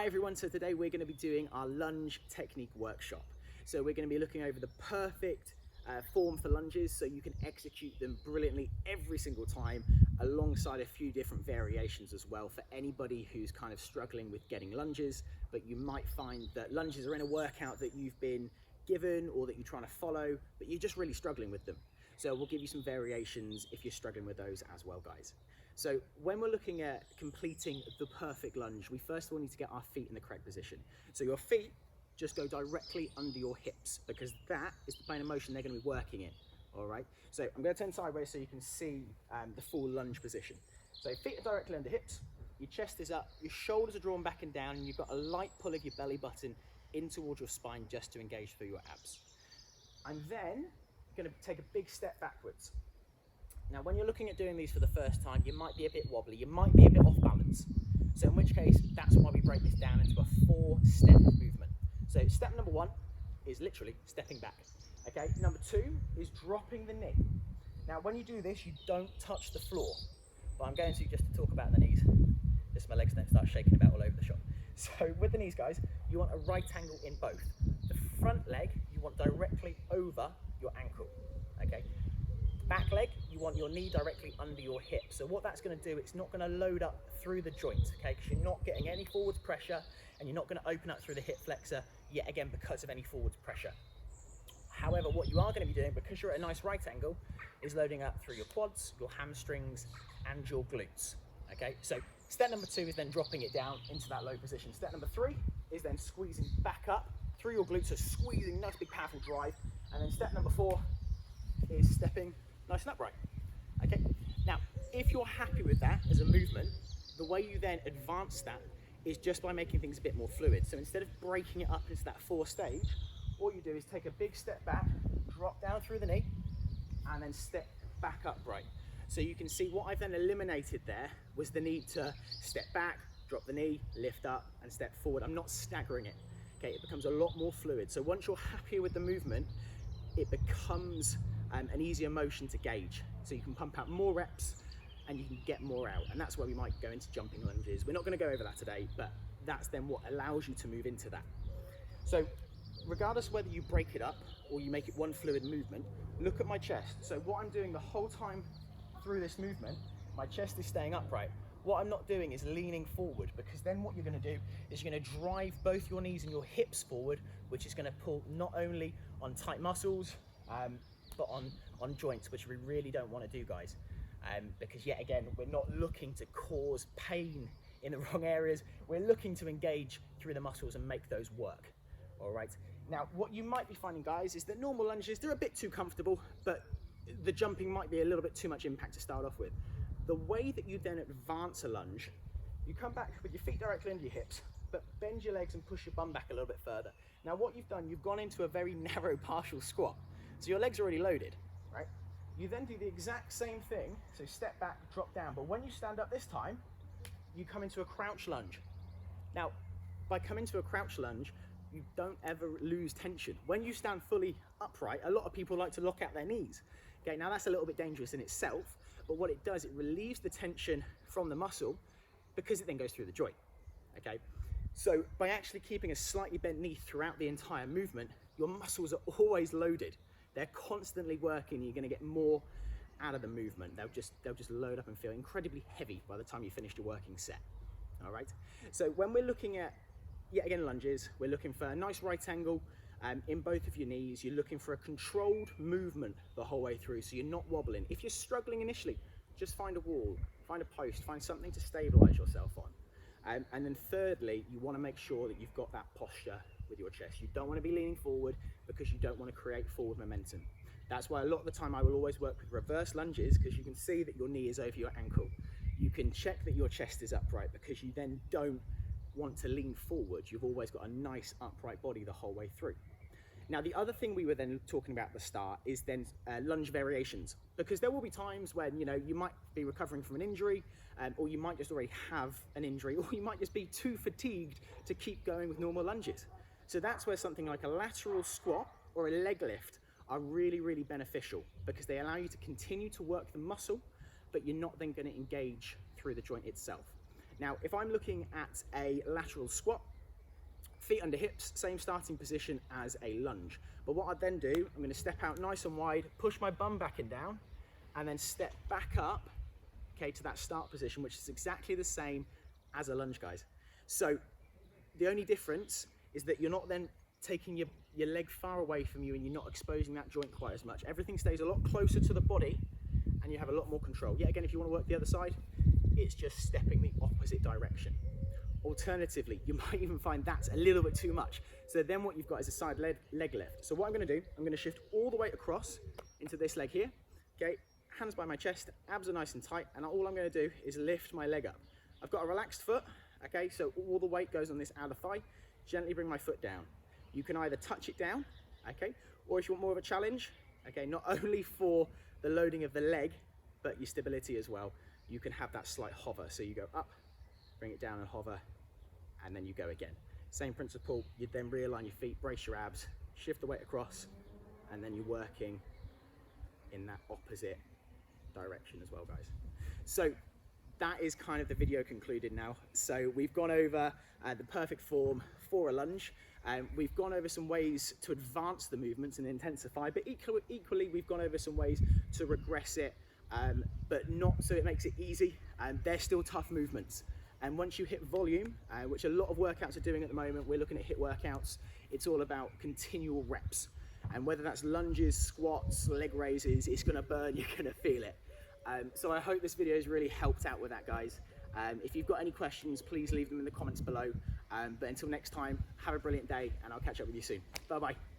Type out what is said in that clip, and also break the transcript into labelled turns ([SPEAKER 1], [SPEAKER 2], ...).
[SPEAKER 1] Hi everyone, so today we're going to be doing our lunge technique workshop. So we're going to be looking over the perfect form for lunges so you can execute them brilliantly every single time, alongside a few different variations as well for anybody who's kind of struggling with getting lunges, but you might find that lunges are in a workout that you've been given or that you're trying to follow, but you're just really struggling with them. So we'll give you some variations if you're struggling with those as well, guys. So when we're looking at completing the perfect lunge, we first of all need to get our feet in the correct position. So your feet just go directly under your hips, because that is the plane of motion they're going to be working in. All right, so I'm going to turn sideways so you can see the full lunge position. So feet are directly under hips, your chest is up, your shoulders are drawn back and down, and you've got a light pull of your belly button in towards your spine just to engage through your abs. I'm then going to take a big step backwards. Now, when you're looking at doing these for the first time, you might be a bit wobbly, you might be a bit off balance. So in which case, that's why we break this down into a 4-step movement. So step number 1 is literally stepping back. Okay, number 2 is dropping the knee. Now, when you do this, you don't touch the floor, but I'm going to just to talk about the knees, just so my legs don't start shaking about all over the shop. So with the knees, guys, you want a right angle in both. The front leg, you want directly over your ankle, okay? Back leg, you want your knee directly under your hip. So what that's going to do, it's not going to load up through the joint, okay? Because you're not getting any forwards pressure, and you're not going to open up through the hip flexor yet again because of any forwards pressure. However, what you are going to be doing, because you're at a nice right angle, is loading up through your quads, your hamstrings, and your glutes, okay? So step number 2 is then dropping it down into that low position. Step number 3 is then squeezing back up through your glutes, so squeezing, nice big powerful drive. And then step number 4 is stepping nice and upright. Okay, now if you're happy with that as a movement, the way you then advance that is just by making things a bit more fluid. So instead of breaking it up into that 4 stage, all you do is take a big step back, drop down through the knee, and then step back upright. So you can see what I've then eliminated there was the need to step back, drop the knee, lift up, and step forward. I'm not staggering it. Okay, it becomes a lot more fluid. So once you're happier with the movement, it becomes an easier motion to gauge. So you can pump out more reps and you can get more out. And that's where we might go into jumping lunges. We're not going to go over that today, but that's then what allows you to move into that. So regardless whether you break it up or you make it one fluid movement, look at my chest. So what I'm doing the whole time through this movement, my chest is staying upright. What I'm not doing is leaning forward, because then what you're going to do is you're going to drive both your knees and your hips forward, which is going to pull not only on tight muscles, but on joints, which we really don't want to do, guys, because yet again, we're not looking to cause pain in the wrong areas. We're looking to engage through the muscles and make those work. All right. Now, what you might be finding, guys, is that normal lunges, they're a bit too comfortable, but the jumping might be a little bit too much impact to start off with. The way that you then advance a lunge, you come back with your feet directly under your hips, but bend your legs and push your bum back a little bit further. Now, what you've done, you've gone into a very narrow partial squat. So your legs are already loaded, right? You then do the exact same thing. So step back, drop down. But when you stand up this time, you come into a crouch lunge. Now, by coming to a crouch lunge, you don't ever lose tension. When you stand fully upright, a lot of people like to lock out their knees. Okay, now that's a little bit dangerous in itself, but what it does, it relieves the tension from the muscle because it then goes through the joint, okay? So by actually keeping a slightly bent knee throughout the entire movement, your muscles are always loaded. They're constantly working. You're going to get more out of the movement. They'll just load up and feel incredibly heavy by the time you finished your working set. All right. So when we're looking at, yet again, lunges, we're looking for a nice right angle in both of your knees. You're looking for a controlled movement the whole way through, so you're not wobbling. If you're struggling initially, just find a wall, find a post, find something to stabilize yourself on. And then thirdly, you want to make sure that you've got that posture with your chest. You don't want to be leaning forward because you don't want to create forward momentum. That's why a lot of the time I will always work with reverse lunges, because you can see that your knee is over your ankle. You can check that your chest is upright because you then don't want to lean forward. You've always got a nice upright body the whole way through. Now, the other thing we were then talking about at the start is then lunge variations, because there will be times when, you know, you might be recovering from an injury, or you might just already have an injury, or you might just be too fatigued to keep going with normal lunges. So that's where something like a lateral squat or a leg lift are really, really beneficial, because they allow you to continue to work the muscle, but you're not then going to engage through the joint itself. Now, if I'm looking at a lateral squat, feet under hips, same starting position as a lunge. But what I then do, I'm going to step out nice and wide, push my bum back and down, and then step back up, okay, to that start position, which is exactly the same as a lunge, guys. So the only difference is that you're not then taking your leg far away from you and you're not exposing that joint quite as much. Everything stays a lot closer to the body and you have a lot more control. Yet again, if you want to work the other side, it's just stepping the opposite direction. Alternatively, you might even find that's a little bit too much. So then what you've got is a side leg lift. So what I'm going to do, I'm going to shift all the way across into this leg here. Okay, hands by my chest, abs are nice and tight, and all I'm going to do is lift my leg up. I've got a relaxed foot, okay, so all the weight goes on this outer thigh. Gently bring my foot down. You can either touch it down, okay, or if you want more of a challenge, okay, not only for the loading of the leg, but your stability as well, you can have that slight hover. So you go up, bring it down and hover, and then you go again. Same principle, you then realign your feet, brace your abs, shift the weight across, and then you're working in that opposite direction as well, guys. So that is kind of the video concluded now. So we've gone over the perfect form for a lunge. We've gone over some ways to advance the movements and intensify, but equally we've gone over some ways to regress it, but not so it makes it easy. They're still tough movements. And once you hit volume, which a lot of workouts are doing at the moment, we're looking at HIIT workouts, it's all about continual reps. And whether that's lunges, squats, leg raises, it's gonna burn, you're gonna feel it. So I hope this video has really helped out with that, guys. If you've got any questions, please leave them in the comments below. But until next time, have a brilliant day and I'll catch up with you soon. Bye-bye.